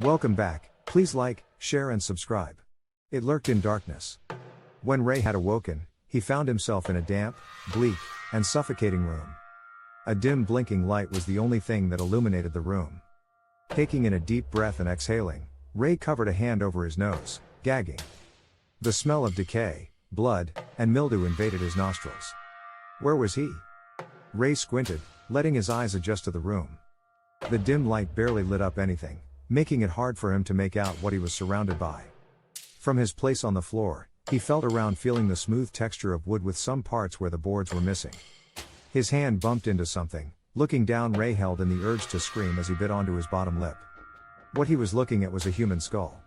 Welcome back, please like, share and subscribe. It lurked in darkness. When Ray had awoken, he found himself in a damp, bleak, and suffocating room. A dim blinking light was the only thing that illuminated the room. Taking in a deep breath and exhaling, Ray covered a hand over his nose, gagging. The smell of decay, blood, and mildew invaded his nostrils. Where was he? Ray squinted, letting his eyes adjust to the room. The dim light barely lit up anything, making it hard for him to make out what he was surrounded by. From his place on the floor, he felt around, feeling the smooth texture of wood with some parts where the boards were missing. His hand bumped into something. Looking down, Ray held in the urge to scream as he bit onto his bottom lip. What he was looking at was a human skull.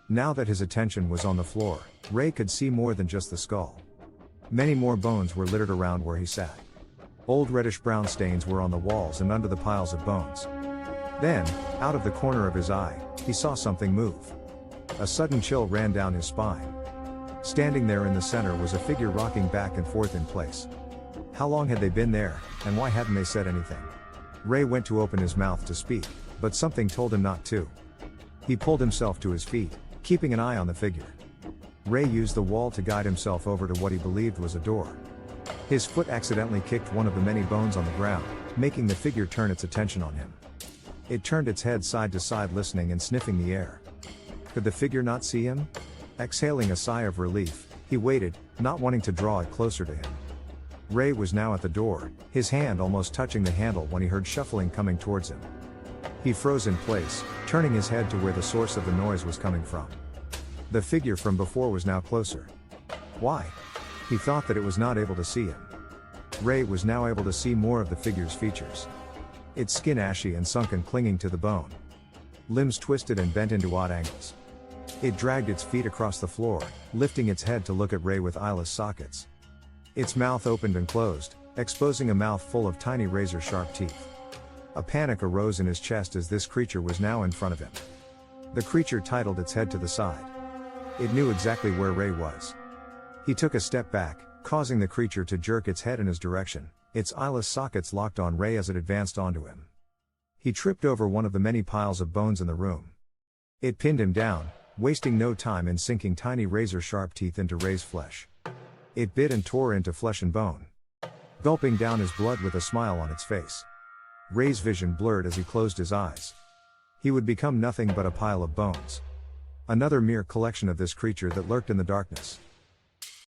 Now that his attention was on the floor, Ray could see more than just the skull. Many more bones were littered around where he sat. Old reddish-brown stains were on the walls and under the piles of bones. Then, out of the corner of his eye, he saw something move. A sudden chill ran down his spine. Standing there in the center was a figure rocking back and forth in place. How long had they been there, and why hadn't they said anything? Ray went to open his mouth to speak, but something told him not to. He pulled himself to his feet, keeping an eye on the figure. Ray used the wall to guide himself over to what he believed was a door. His foot accidentally kicked one of the many bones on the ground, making the figure turn its attention on him. It turned its head side to side, listening and sniffing the air. Could the figure not see him? Exhaling a sigh of relief, he waited, not wanting to draw it closer to him. Ray was now at the door, his hand almost touching the handle when he heard shuffling coming towards him. He froze in place, turning his head to where the source of the noise was coming from. The figure from before was now closer. Why? He thought that it was not able to see him. Ray was now able to see more of the figure's features. Its skin ashy and sunken, clinging to the bone. Limbs twisted and bent into odd angles. It dragged its feet across the floor, lifting its head to look at Ray with eyeless sockets. Its mouth opened and closed, exposing a mouth full of tiny razor-sharp teeth. A panic arose in his chest as this creature was now in front of him. The creature titled its head to the side. It knew exactly where Ray was. He took a step back, causing the creature to jerk its head in his direction, its eyeless sockets locked on Ray as it advanced onto him. He tripped over one of the many piles of bones in the room. It pinned him down, wasting no time in sinking tiny razor-sharp teeth into Ray's flesh. It bit and tore into flesh and bone, gulping down his blood with a smile on its face. Ray's vision blurred as he closed his eyes. He would become nothing but a pile of bones. Another mere collection of this creature that lurked in the darkness.